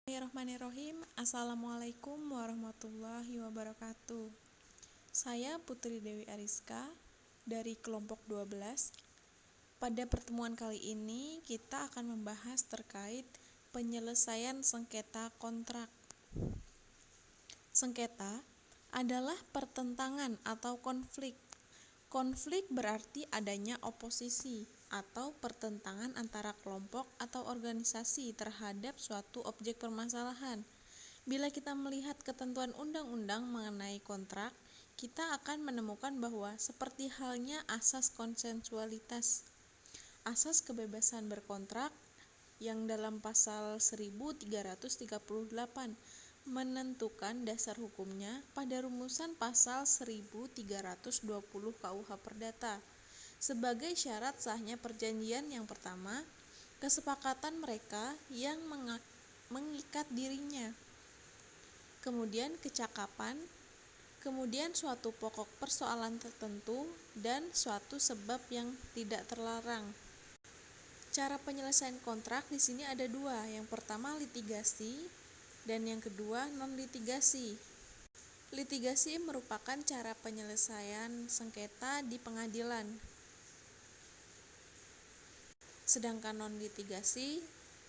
Bismillahirrahmanirrahim. Assalamualaikum warahmatullahi wabarakatuh. Saya Putri Dewi Ariska dari kelompok 12. Pada pertemuan kali ini kita akan membahas terkait penyelesaian sengketa kontrak. Sengketa adalah pertentangan atau konflik. Konflik berarti adanya oposisi atau pertentangan antara kelompok atau organisasi terhadap suatu objek permasalahan. Bila kita melihat ketentuan undang-undang mengenai kontrak, kita akan menemukan bahwa seperti halnya asas konsensualitas, asas kebebasan berkontrak yang dalam pasal 1338 menentukan dasar hukumnya pada rumusan pasal 1320 KUH Perdata. Sebagai syarat sahnya perjanjian yang pertama, kesepakatan mereka yang mengikat dirinya. Kemudian kecakapan, kemudian suatu pokok persoalan tertentu, dan suatu sebab yang tidak terlarang. Cara penyelesaian kontrak di sini ada dua. Yang pertama litigasi dan yang kedua non-litigasi. Litigasi merupakan cara penyelesaian sengketa di pengadilan. Sedangkan non-litigasi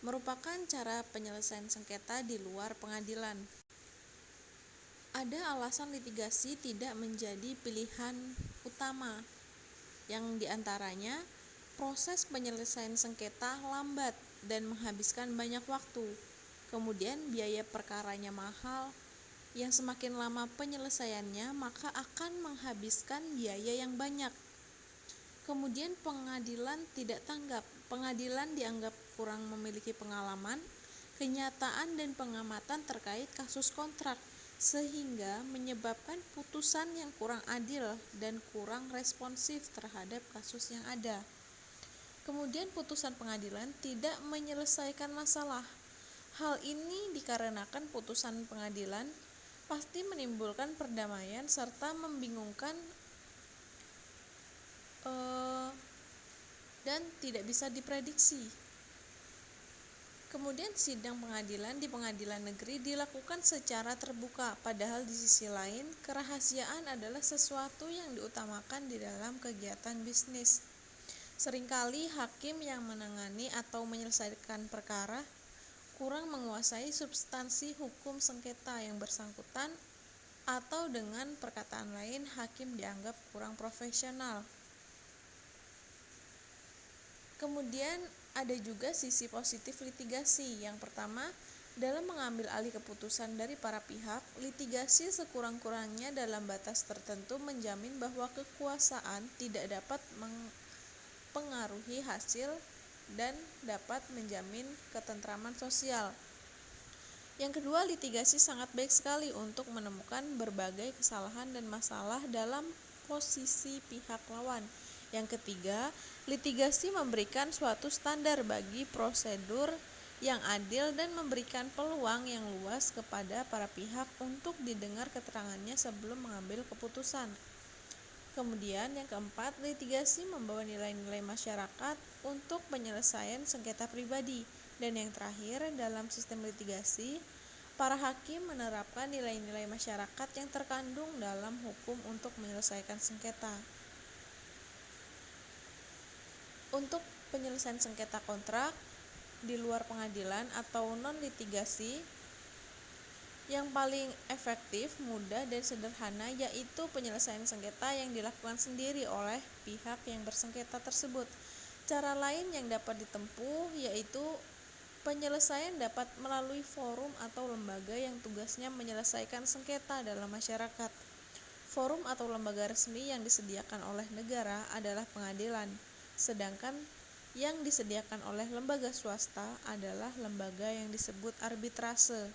merupakan cara penyelesaian sengketa di luar pengadilan. Ada alasan litigasi tidak menjadi pilihan utama, yang diantaranya proses penyelesaian sengketa lambat dan menghabiskan banyak waktu. Kemudian biaya perkaranya mahal, yang semakin lama penyelesaiannya maka akan menghabiskan biaya yang banyak. Kemudian pengadilan tidak tanggap, pengadilan dianggap kurang memiliki pengalaman, kenyataan dan pengamatan terkait kasus kontrak, sehingga menyebabkan putusan yang kurang adil dan kurang responsif terhadap kasus yang ada. Kemudian putusan pengadilan tidak menyelesaikan masalah. Hal ini dikarenakan putusan pengadilan pasti menimbulkan perdamaian serta membingungkan dan tidak bisa diprediksi. Kemudian sidang pengadilan di pengadilan negeri dilakukan secara terbuka, padahal di sisi lain kerahasiaan adalah sesuatu yang diutamakan di dalam kegiatan bisnis. Seringkali hakim yang menangani atau menyelesaikan perkara kurang menguasai substansi hukum sengketa yang bersangkutan, atau dengan perkataan lain hakim dianggap kurang profesional. Kemudian ada juga sisi positif litigasi. Yang pertama, dalam mengambil alih keputusan dari para pihak, litigasi sekurang-kurangnya dalam batas tertentu menjamin bahwa kekuasaan tidak dapat mempengaruhi hasil dan dapat menjamin ketentraman sosial. Yang kedua, litigasi sangat baik sekali untuk menemukan berbagai kesalahan dan masalah dalam posisi pihak lawan. Yang ketiga, litigasi memberikan suatu standar bagi prosedur yang adil dan memberikan peluang yang luas kepada para pihak untuk didengar keterangannya sebelum mengambil keputusan. Kemudian yang keempat, litigasi membawa nilai-nilai masyarakat untuk penyelesaian sengketa pribadi. Dan yang terakhir, dalam sistem litigasi, para hakim menerapkan nilai-nilai masyarakat yang terkandung dalam hukum untuk menyelesaikan sengketa. Untuk penyelesaian sengketa kontrak di luar pengadilan atau non-litigasi, yang paling efektif, mudah, dan sederhana yaitu penyelesaian sengketa yang dilakukan sendiri oleh pihak yang bersengketa tersebut. Cara lain yang dapat ditempuh yaitu penyelesaian dapat melalui forum atau lembaga yang tugasnya menyelesaikan sengketa dalam masyarakat. Forum atau lembaga resmi yang disediakan oleh negara adalah pengadilan, sedangkan yang disediakan oleh lembaga swasta adalah lembaga yang disebut arbitrase.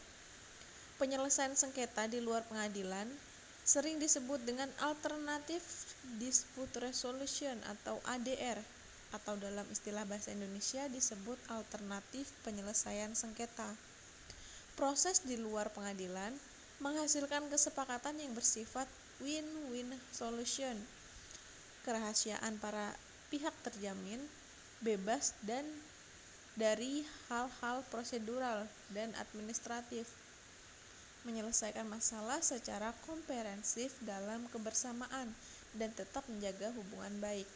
Penyelesaian sengketa di luar pengadilan sering disebut dengan Alternative Dispute Resolution atau ADR, atau dalam istilah bahasa Indonesia disebut alternatif penyelesaian sengketa. Proses di luar pengadilan menghasilkan kesepakatan yang bersifat win-win solution. Kerahasiaan para pihak terjamin, bebas dan dari hal-hal prosedural dan administratif, menyelesaikan masalah secara komprehensif dalam kebersamaan, dan tetap menjaga hubungan baik.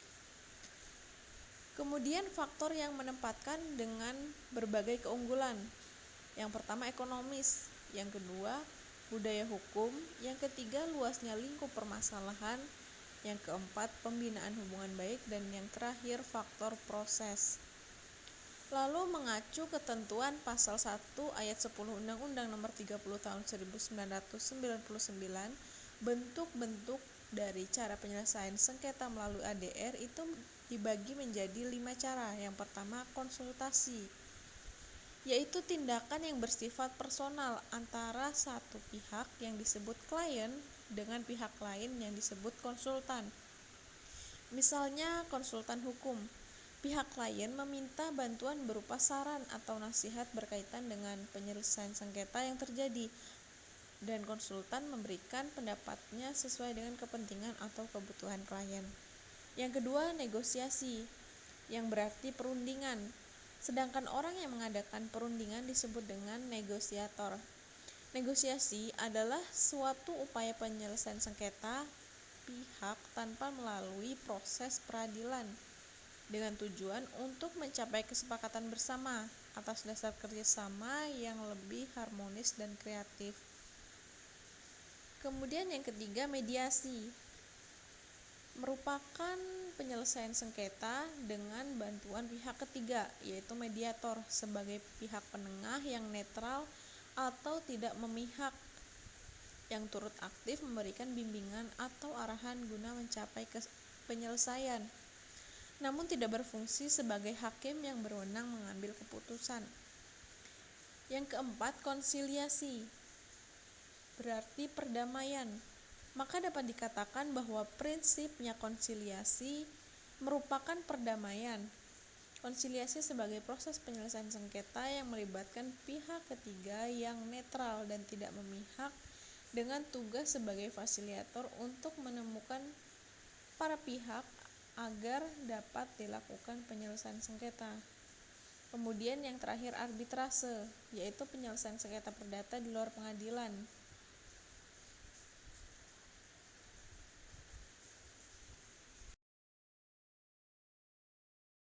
Kemudian faktor yang menempatkan dengan berbagai keunggulan. Yang pertama ekonomis, yang kedua budaya hukum, yang ketiga luasnya lingkup permasalahan, yang keempat pembinaan hubungan baik, dan yang terakhir faktor proses. Lalu mengacu ketentuan pasal 1 ayat 10 Undang-Undang Nomor 30 Tahun 1999, bentuk-bentuk dari cara penyelesaian sengketa melalui ADR itu dibagi menjadi 5 cara. Yang pertama konsultasi, yaitu tindakan yang bersifat personal antara satu pihak yang disebut klien dengan pihak lain yang disebut konsultan. Misalnya konsultan hukum, pihak klien meminta bantuan berupa saran atau nasihat berkaitan dengan penyelesaian sengketa yang terjadi, dan konsultan memberikan pendapatnya sesuai dengan kepentingan atau kebutuhan klien. Yang kedua, negosiasi, yang berarti perundingan. Sedangkan orang yang mengadakan perundingan disebut dengan negosiator. Negosiasi adalah suatu upaya penyelesaian sengketa pihak tanpa melalui proses peradilan, dengan tujuan untuk mencapai kesepakatan bersama atas dasar kerjasama yang lebih harmonis dan kreatif. Kemudian yang ketiga, mediasi, merupakan penyelesaian sengketa dengan bantuan pihak ketiga, yaitu mediator, sebagai pihak penengah yang netral atau tidak memihak, yang turut aktif memberikan bimbingan atau arahan guna mencapai penyelesaian, namun tidak berfungsi sebagai hakim yang berwenang mengambil keputusan. Yang keempat, konsiliasi, berarti perdamaian. Maka dapat dikatakan bahwa prinsipnya konsiliasi merupakan perdamaian. Konsiliasi sebagai proses penyelesaian sengketa yang melibatkan pihak ketiga yang netral dan tidak memihak, dengan tugas sebagai fasilitator untuk menemukan para pihak agar dapat dilakukan penyelesaian sengketa. Kemudian yang terakhir, arbitrase, yaitu penyelesaian sengketa perdata di luar pengadilan.